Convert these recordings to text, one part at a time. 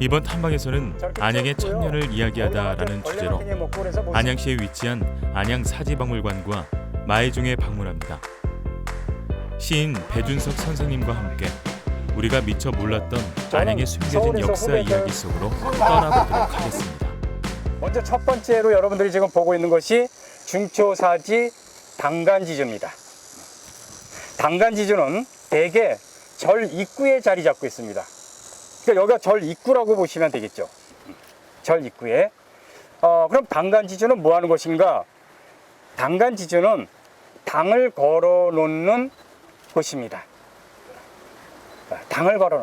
이번 탐방에서는 안양의 천년을 이야기하다라는 주제로 안양시에 위치한 안양사지박물관과 마애중에 방문합니다. 시인 배준석 선생님과 함께 우리가 미처 몰랐던 안양의 숨겨진 역사 이야기 속으로 떠나보도록 하겠습니다. 먼저 첫 번째로 여러분들이 지금 보고 있는 것이 중초사지 당간지주입니다. 당간지주는 대개 절 입구에 자리 잡고 있습니다. 그러니까 여기가 절 입구라고 보시면 되겠죠. 절 입구에. 그럼 당간지주는 뭐 하는 것인가? 당간지주는 당을 걸어 놓는 곳입니다. 당을 걸어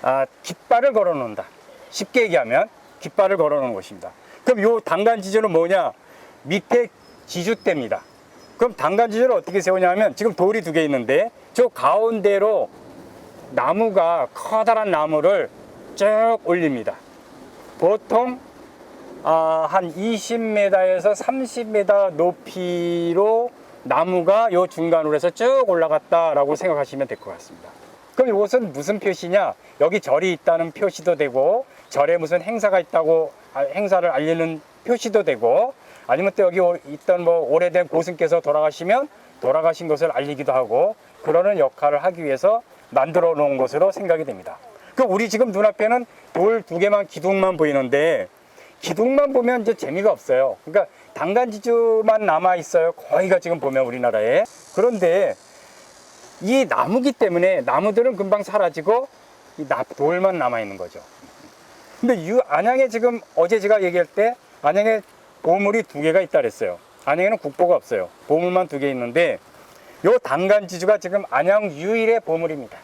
놓는다. 깃발을 걸어 놓는다. 쉽게 얘기하면 깃발을 걸어 놓는 곳입니다. 그럼 요 당간지주는 뭐냐? 밑에 지주대입니다. 그럼 당간지주를 어떻게 세우냐면 지금 돌이 두 개 있는데 저 가운데로 나무가 커다란 나무를 쭉 올립니다. 보통 한 20m에서 30m 높이로 나무가 요 중간으로 해서 쭉 올라갔다라고 생각하시면 될 것 같습니다. 그럼 이것은 무슨 표시냐? 여기 절이 있다는 표시도 되고 절에 무슨 행사가 있다고 행사를 알리는 표시도 되고 아니면 또 여기 있던 뭐 오래된 고승께서 돌아가시면 돌아가신 것을 알리기도 하고 그러는 역할을 하기 위해서 만들어 놓은 것으로 생각이 됩니다. 그 우리 지금 눈앞에는 돌 두 개만 기둥만 보이는데 기둥만 보면 이제 재미가 없어요. 그러니까 당간지주만 남아 있어요. 거의가 지금 보면 우리나라에. 그런데 이 나무기 때문에 나무들은 금방 사라지고 이 돌만 남아 있는 거죠. 근데 안양에 지금 어제 제가 얘기할 때 안양에 보물이 두 개가 있다 그랬어요. 안양에는 국보가 없어요. 보물만 두 개 있는데 요 당간지주가 지금 안양 유일의 보물입니다.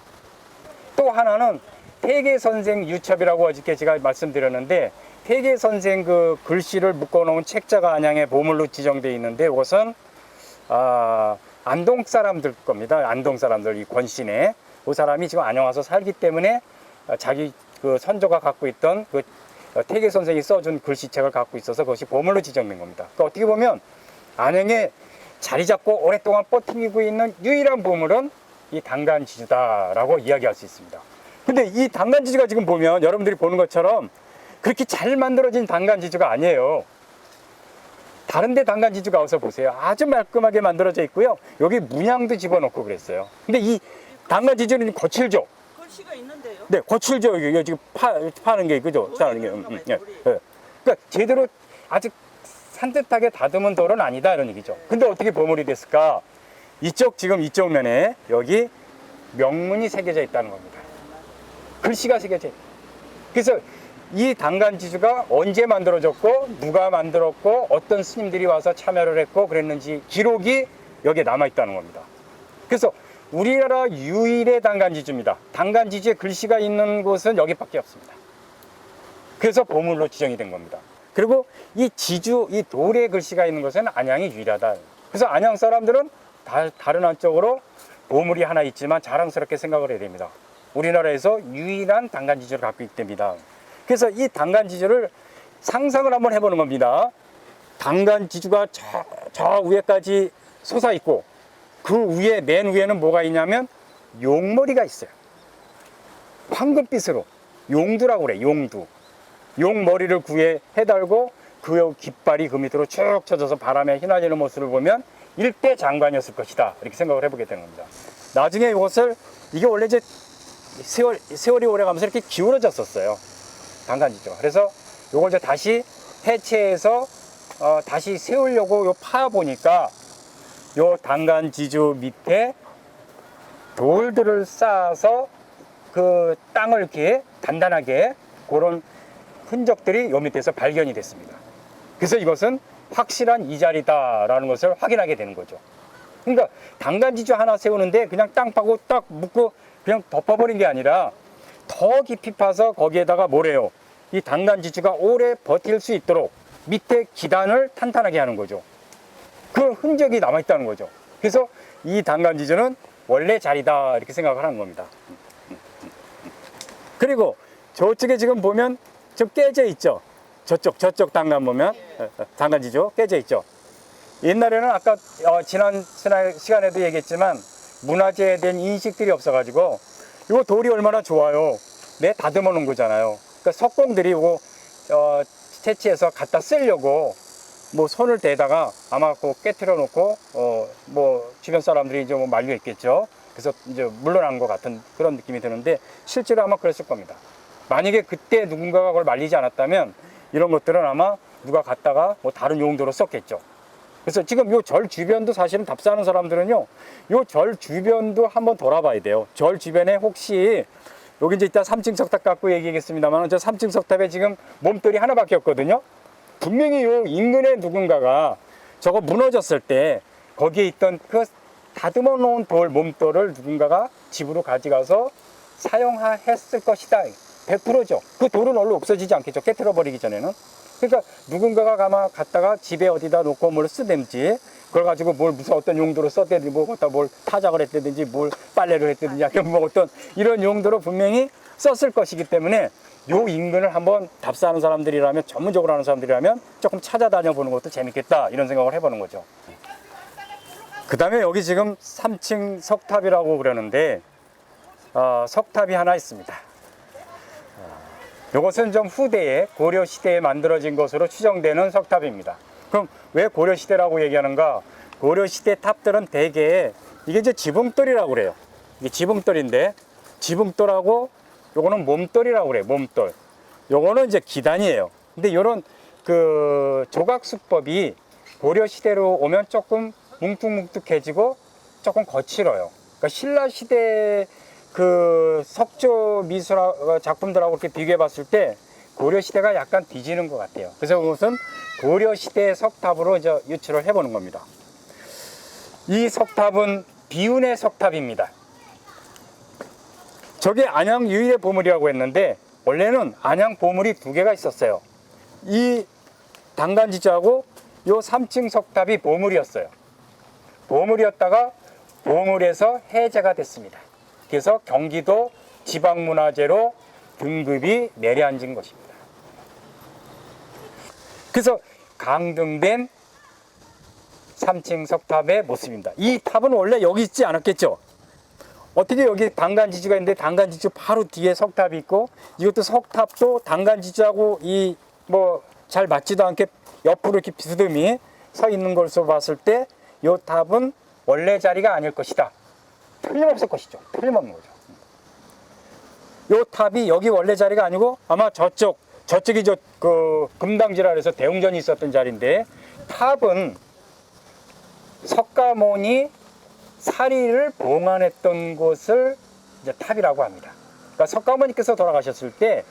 또 하나는 태계선생 유첩이라고 어저께 제가 말씀드렸는데 태계선생 그 글씨를 묶어놓은 책자가 안양의 보물로 지정되어 있는데 이것은 안동 사람들 겁니다. 안동 사람들 이 권씨네 그 사람이 지금 안양 와서 살기 때문에 자기 그 선조가 갖고 있던 그 태계선생이 써준 글씨책을 갖고 있어서 그것이 보물로 지정된 겁니다. 그러니까 어떻게 보면 안양에 자리 잡고 오랫동안 버티고 있는 유일한 보물은 이 당간지주다라고 이야기할 수 있습니다. 근데 이 당간지주가 지금 보면 여러분들이 보는 것처럼 그렇게 잘 만들어진 당간지주가 아니에요. 다른 데 당간지주가 와서 보세요. 아주 말끔하게 만들어져 있고요. 여기 문양도 집어넣고 그랬어요. 근데 이 당간지주는 거칠죠? 글씨가 있는데요? 네, 거칠죠. 이게 지금 파는 게, 그죠? 파는 게. 예. 그러니까 제대로 아직 산뜻하게 다듬은 돌은 아니다 이런 얘기죠. 근데 어떻게 보물이 됐을까? 지금 이쪽 면에 여기 명문이 새겨져 있다는 겁니다. 글씨가 새겨져 있다. 그래서 이 당간지주가 언제 만들어졌고 누가 만들었고 어떤 스님들이 와서 참여를 했고 그랬는지 기록이 여기에 남아있다는 겁니다. 그래서 우리나라 유일의 당간지주입니다. 당간지주에 글씨가 있는 곳은 여기밖에 없습니다. 그래서 보물로 지정이 된 겁니다. 그리고 이 돌에 글씨가 있는 곳은 안양이 유일하다. 그래서 안양 사람들은 다른 한쪽으로 보물이 하나 있지만 자랑스럽게 생각을 해야 됩니다. 우리나라에서 유일한 당간지주를 갖고 있기 때문이다. 그래서 이 당간지주를 상상을 한번 해보는 겁니다. 당간지주가 저 위에까지 솟아 있고 그 위에 맨 위에는 뭐가 있냐면 용머리가 있어요. 황금빛으로 용두라고 그래. 용두. 용머리를 구에 해달고 그 깃발이 그 밑으로 쭉 쳐져서 바람에 휘날리는 모습을 보면 일대 장관이었을 것이다. 이렇게 생각을 해보게 되는 겁니다. 나중에 이게 원래 이제 세월이 오래가면서 이렇게 기울어졌었어요. 당간지주가. 그래서 이걸 이제 다시 해체해서 다시 세우려고 파보니까 요 당간지주 밑에 돌들을 쌓아서 그 땅을 이렇게 단단하게 그런 흔적들이 요 밑에서 발견이 됐습니다. 그래서 이것은 확실한 이 자리다라는 것을 확인하게 되는 거죠. 그러니까 당간지주 하나 세우는데 그냥 땅 파고 딱 묶고 그냥 덮어버린 게 아니라 더 깊이 파서 거기에다가 뭐래요? 이 당간지주가 오래 버틸 수 있도록 밑에 기단을 탄탄하게 하는 거죠. 그 흔적이 남아있다는 거죠. 그래서 이 당간지주는 원래 자리다 이렇게 생각을 하는 겁니다. 그리고 저쪽에 지금 보면 좀 깨져 있죠. 저쪽 당간 보면 당간지주 깨져 있죠. 옛날에는 아까 지난 시간에도 얘기했지만 문화재에 대한 인식들이 없어가지고 이거 돌이 얼마나 좋아요. 다듬어 놓은 거잖아요. 그러니까 석공들이 이거 채취해서 갖다 쓰려고 뭐 손을 대다가 아마 꼭 깨트려 놓고 뭐 주변 사람들이 이제 뭐 만류했겠죠. 그래서 이제 물러난 것 같은 그런 느낌이 드는데 실제로 아마 그랬을 겁니다. 만약에 그때 누군가가 그걸 말리지 않았다면 이런 것들은 아마 누가 갖다가 뭐 다른 용도로 썼겠죠. 그래서 지금 요 절 주변도 사실은 답사하는 사람들은요, 요 절 주변도 한번 돌아봐야 돼요. 절 주변에 혹시 여기 이제 이따 3층 석탑 갖고 얘기하겠습니다만 저 3층 석탑에 지금 몸돌이 하나밖에 없거든요. 분명히 요 인근에 누군가가 저거 무너졌을 때 거기에 있던 그 다듬어 놓은 몸돌을 누군가가 집으로 가져가서 사용했을 것이다. 100%죠. 그 돌은 얼른 없어지지 않겠죠. 깨트려 버리기 전에는. 그러니까 누군가가 아마 갖다가 집에 어디다 놓고 뭘 쓰든지 그걸 가지고 뭘 무슨 어떤 용도로 썼든지 뭐 갖다 뭘 타작을 했다든지 뭘 빨래를 했다든지 약간 뭐 어떤 이런 용도로 분명히 썼을 것이기 때문에 요 인근을 한번 답사하는 사람들이라면 전문적으로 하는 사람들이라면 조금 찾아다녀 보는 것도 재밌겠다 이런 생각을 해보는 거죠. 그 다음에 여기 지금 3층 석탑이라고 그러는데 석탑이 하나 있습니다. 이것은 좀 후대에 고려 시대에 만들어진 것으로 추정되는 석탑입니다. 그럼 왜 고려 시대라고 얘기하는가? 고려 시대 탑들은 대개 이게 이제 지붕돌이라고 그래요. 이게 지붕돌인데 지붕돌하고 요거는 몸돌이라고 그래요. 몸돌. 요거는 이제 기단이에요. 근데 요런 그 조각 수법이 고려 시대로 오면 조금 뭉툭뭉툭해지고 조금 거칠어요. 그러니까 신라 시대 그 석조 미술 작품들하고 이렇게 비교해 봤을 때 고려 시대가 약간 뒤지는 것 같아요. 그래서 그것은 고려 시대의 석탑으로 이제 유출을 해보는 겁니다. 이 석탑은 비운의 석탑입니다. 저게 안양 유일의 보물이라고 했는데 원래는 안양 보물이 두 개가 있었어요. 이 당간지주하고 요 3층 석탑이 보물이었어요. 보물이었다가 보물에서 해제가 됐습니다. 그래서 경기도 지방문화재로 등급이 내려앉은 것입니다. 그래서 강등된 3층 석탑의 모습입니다. 이 탑은 원래 여기 있지 않았겠죠? 어떻게 여기 당간지주가 있는데 당간지주 바로 뒤에 석탑이 있고 이것도 석탑도 당간지주하고 이 뭐 잘 맞지도 않게 옆으로 이렇게 비스듬히 서 있는 것으로 봤을 때 이 탑은 원래 자리가 아닐 것이다. 틀림없을 것이죠. 틀림없는 거죠. 이 탑이 여기 원래 자리가 아니고 아마 저쪽이 그 금당지라 해서 대웅전이 있었던 자리인데 탑은 석가모니 사리를 봉안했던 곳을 이제 탑이라고 합니다. 그러니까 석가모니께서 돌아가셨을 때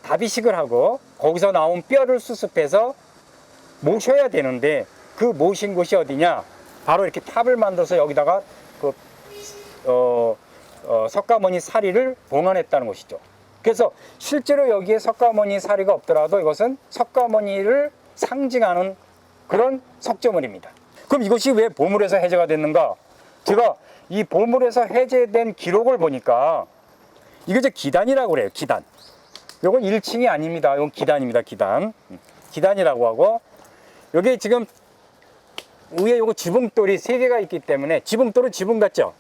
다비식을 하고 거기서 나온 뼈를 수습해서 모셔야 되는데 그 모신 곳이 어디냐? 바로 이렇게 탑을 만들어서 여기다가 그 석가모니 사리를 봉안했다는 것이죠. 그래서 실제로 여기에 석가모니 사리가 없더라도 이것은 석가모니를 상징하는 그런 석조물입니다. 그럼 이것이 왜 보물에서 해제가 됐는가? 제가 이 보물에서 해제된 기록을 보니까 이거 이제 기단이라고 그래요. 기단. 이건 1층이 아닙니다. 이건 기단입니다. 기단. 기단이라고 하고 여기 지금 위에 요거 지붕돌이 3개가 있기 때문에 지붕돌은 지붕 같죠?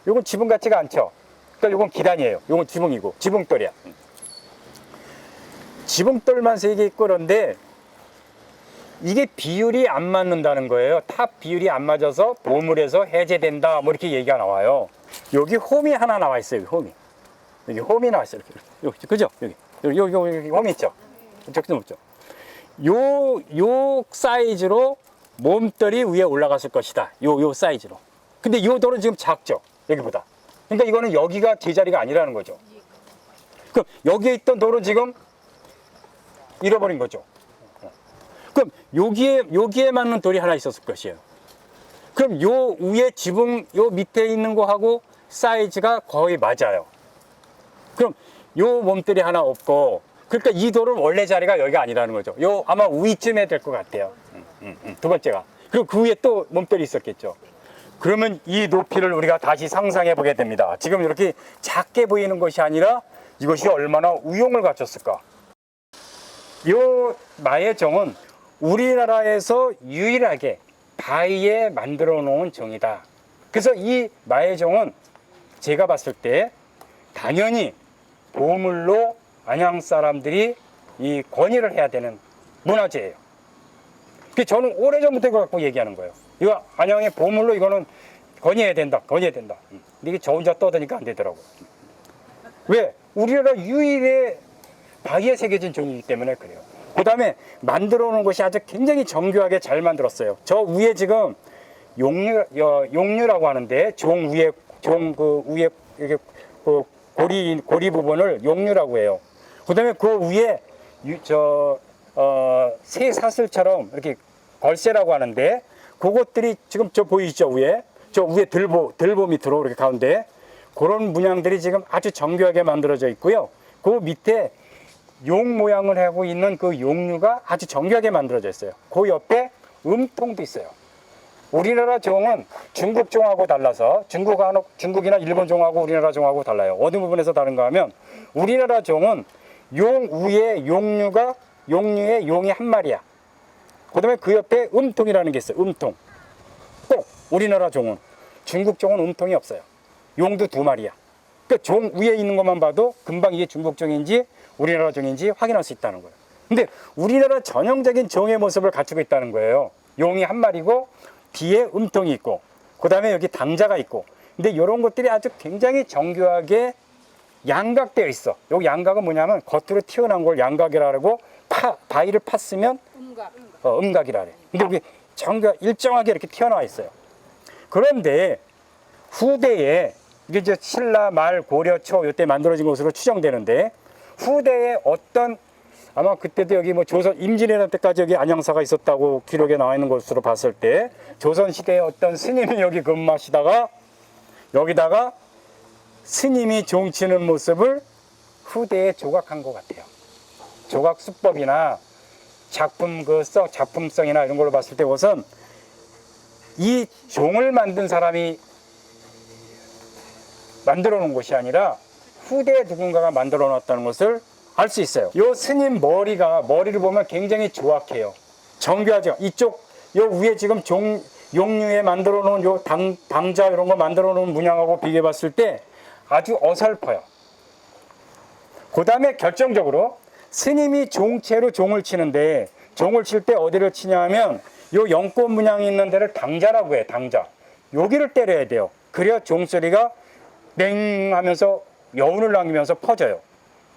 요건 지붕 같지가 않죠? 그러니까 요건 기단이에요. 요건 지붕이고 지붕돌이야. 지붕돌만 3개 있고 그런데 이게 비율이 안 맞는다는 거예요. 탑 비율이 안 맞아서 보물에서 해제된다 뭐 이렇게 얘기가 나와요. 여기 홈이 하나 나와 있어요. 홈이. 여기 홈이 나와 있어요. 이렇게. 그죠? 여기 홈이 있죠? 적좀 없죠? 요 사이즈로 몸돌이 위에 올라갔을 것이다. 요 사이즈로. 근데 요 돌은 지금 작죠? 여기보다. 그러니까 이거는 여기가 제자리가 아니라는 거죠. 그럼 여기에 있던 돌은 지금 잃어버린 거죠. 그럼 여기에 맞는 돌이 하나 있었을 것이에요. 그럼 요 위에 지붕 요 밑에 있는 거하고 사이즈가 거의 맞아요. 그럼 요 몸돌이 하나 없고 그러니까 이 돌은 원래 자리가 여기가 아니라는 거죠. 요 아마 위쯤에 될 것 같아요. 두 번째가. 그리고 그 위에 또 몸돌이 있었겠죠. 그러면 이 높이를 우리가 다시 상상해 보게 됩니다. 지금 이렇게 작게 보이는 것이 아니라 이것이 얼마나 우용을 갖췄을까. 이 마예정은 우리나라에서 유일하게 바위에 만들어 놓은 정이다. 그래서 이 마예정은 제가 봤을 때 당연히 보물로 안양 사람들이 이 건의를 해야 되는 문화재예요. 그 저는 오래전부터 이거 갖고 얘기하는 거예요. 이거 안양의 보물로 이거는 건의해야 된다. 건의해야 된다. 근데 이게 저 혼자 떠드니까 안 되더라고. 왜? 우리나라 유일의 바위에 새겨진 종이기 때문에 그래요. 그 다음에 만들어 놓은 것이 아주 굉장히 정교하게 잘 만들었어요. 저 위에 지금 용류라고 하는데 종 위에 이렇게 그 고리 부분을 용류라고 해요. 그 다음에 그 위에 새 사슬처럼 이렇게 걸쇠라고 하는데 그것들이 지금 저 보이시죠? 저 위에 들보 밑으로 이렇게 가운데 그런 문양들이 지금 아주 정교하게 만들어져 있고요. 그 밑에 용 모양을 하고 있는 그 용류가 아주 정교하게 만들어져 있어요. 그 옆에 음통도 있어요. 우리나라 종은 중국 종하고 달라서 중국이나 일본 종하고 우리나라 종하고 달라요. 어느 부분에서 다른가 하면 우리나라 종은 용 위에 용류에 용이 한 마리야. 그 다음에 그 옆에 음통이라는 게 있어요. 음통. 꼭 우리나라 종은. 중국 종은 음통이 없어요. 용도 두 마리야. 그러니까 종 위에 있는 것만 봐도 금방 이게 중국 종인지 우리나라 종인지 확인할 수 있다는 거예요. 근데 우리나라 전형적인 종의 모습을 갖추고 있다는 거예요. 용이 한 마리고 뒤에 음통이 있고 그 다음에 여기 당자가 있고 근데 이런 것들이 아주 굉장히 정교하게 양각되어 있어. 요 양각은 뭐냐면 겉으로 튀어나온 걸 양각이라고 바위를 팠으면 음각이라 그래. 근데 여기 일정하게 이렇게 튀어나와 있어요. 그런데 후대에 이게 이제 신라 말 고려 초 이때 만들어진 것으로 추정되는데 후대에 어떤 아마 그때도 여기 뭐 조선 임진왜란 때까지 여기 안양사가 있었다고 기록에 나와 있는 것으로 봤을 때 조선 시대에 어떤 스님이 여기 근무하시다가 여기다가 스님이 종치는 모습을 후대에 조각한 것 같아요. 조각 수법이나 작품성이나 이런 걸로 봤을 때 우선 이 종을 만든 사람이 만들어 놓은 것이 아니라 후대에 누군가가 만들어 놨다는 것을 알 수 있어요. 요 스님 머리를 보면 굉장히 조악해요. 정교하죠. 요 위에 지금 용류에 만들어 놓은 요 당자 이런 거 만들어 놓은 문양하고 비교해 봤을 때 아주 어설퍼요. 그 다음에 결정적으로 스님이 종체로 종을 치는데 종을 칠 때 어디를 치냐 하면 요 연꽃 문양이 있는 데를 당자라고 해요. 당자. 여기를 때려야 돼요. 그래야 종소리가 맹 하면서 여운을 남기면서 퍼져요.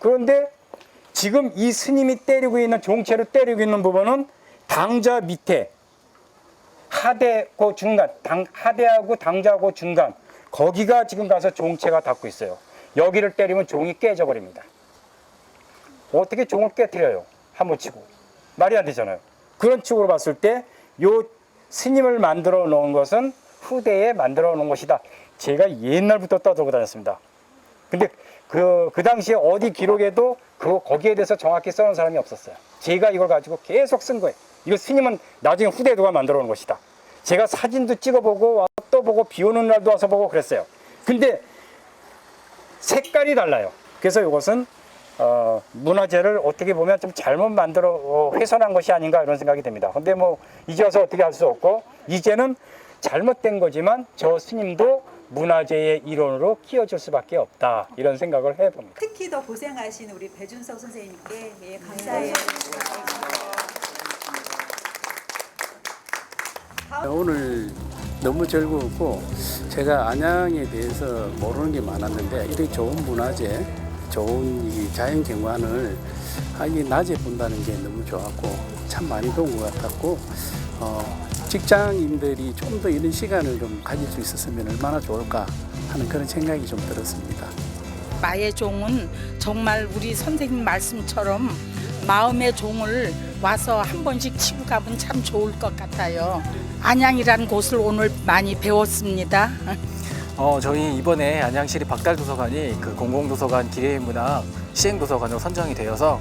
그런데 지금 이 스님이 때리고 있는 종체로 때리고 있는 부분은 당자 밑에 하대고 중간 하대하고 당자하고 중간 거기가 지금 가서 종체가 닿고 있어요. 여기를 때리면 종이 깨져 버립니다. 어떻게 종을 깨뜨려요? 한번 치고 말이 안 되잖아요. 그런 축으로 봤을 때 요 스님을 만들어 놓은 것은 후대에 만들어 놓은 것이다. 제가 옛날부터 떠들고 다녔습니다. 근데 그 당시에 어디 기록에도 거기에 대해서 정확히 써놓은 사람이 없었어요. 제가 이걸 가지고 계속 쓴 거예요. 이거 스님은 나중에 후대에 누가 만들어 놓은 것이다. 제가 사진도 찍어보고 와서 또 보고 비 오는 날도 와서 보고 그랬어요. 근데 색깔이 달라요. 그래서 이것은 문화재를 어떻게 보면 좀 잘못 만들어 훼손한 것이 아닌가 이런 생각이 듭니다. 근데 뭐 이제 와서 어떻게 할 수 없고 이제는 잘못된 거지만 저 스님도 문화재의 일원으로 키워줄 수밖에 없다 이런 생각을 해봅니다. 특히 더 고생하신 우리 배준석 선생님께 감사해요. 오늘 너무 즐거웠고 제가 안양에 대해서 모르는 게 많았는데 이렇게 좋은 문화재, 좋은 이 자연 경관을 이 낮에 본다는 게 너무 좋았고 참 많이 배운 것 같았고 직장인들이 좀 더 이런 시간을 좀 가질 수 있었으면 얼마나 좋을까 하는 그런 생각이 좀 들었습니다. 마의 종은 정말 우리 선생님 말씀처럼 마음의 종을 와서 한 번씩 치고 가면 참 좋을 것 같아요. 안양이라는 곳을 오늘 많이 배웠습니다. 저희 이번에 안양시립 박달도서관이 그 공공도서관 기획문학 시행도서관으로 선정이 되어서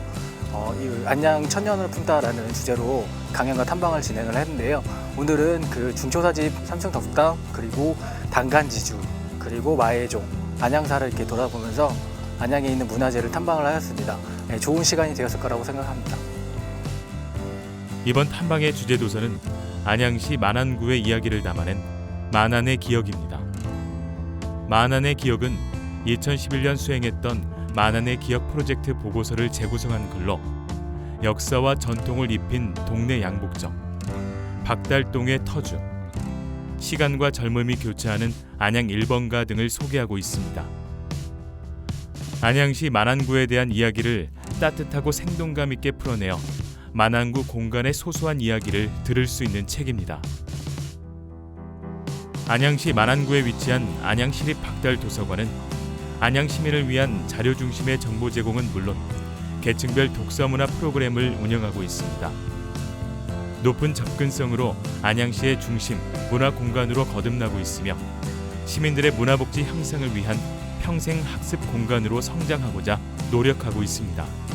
이 안양 천년을 품다라는 주제로 강연과 탐방을 진행을 했는데요. 오늘은 그 중초사집 삼층덕당 그리고 당간지주 그리고 마의종 안양사를 이렇게 돌아보면서 안양에 있는 문화재를 탐방을 하였습니다. 네, 좋은 시간이 되었을 거라고 생각합니다. 이번 탐방의 주제 도서는 안양시 만안구의 이야기를 담아낸 만안의 기억입니다. 만안의 기억은 2011년 수행했던 만안의 기억 프로젝트 보고서를 재구성한 글로 역사와 전통을 입힌 동네 양복점, 박달동의 터주, 시간과 젊음이 교차하는 안양 1번가 등을 소개하고 있습니다. 안양시 만안구에 대한 이야기를 따뜻하고 생동감 있게 풀어내어 만안구 공간의 소소한 이야기를 들을 수 있는 책입니다. 안양시 만안구에 위치한 안양시립 박달도서관은 안양 시민을 위한 자료 중심의 정보 제공은 물론 계층별 독서문화 프로그램을 운영하고 있습니다. 높은 접근성으로 안양시의 중심 문화 공간으로 거듭나고 있으며 시민들의 문화복지 향상을 위한 평생 학습 공간으로 성장하고자 노력하고 있습니다.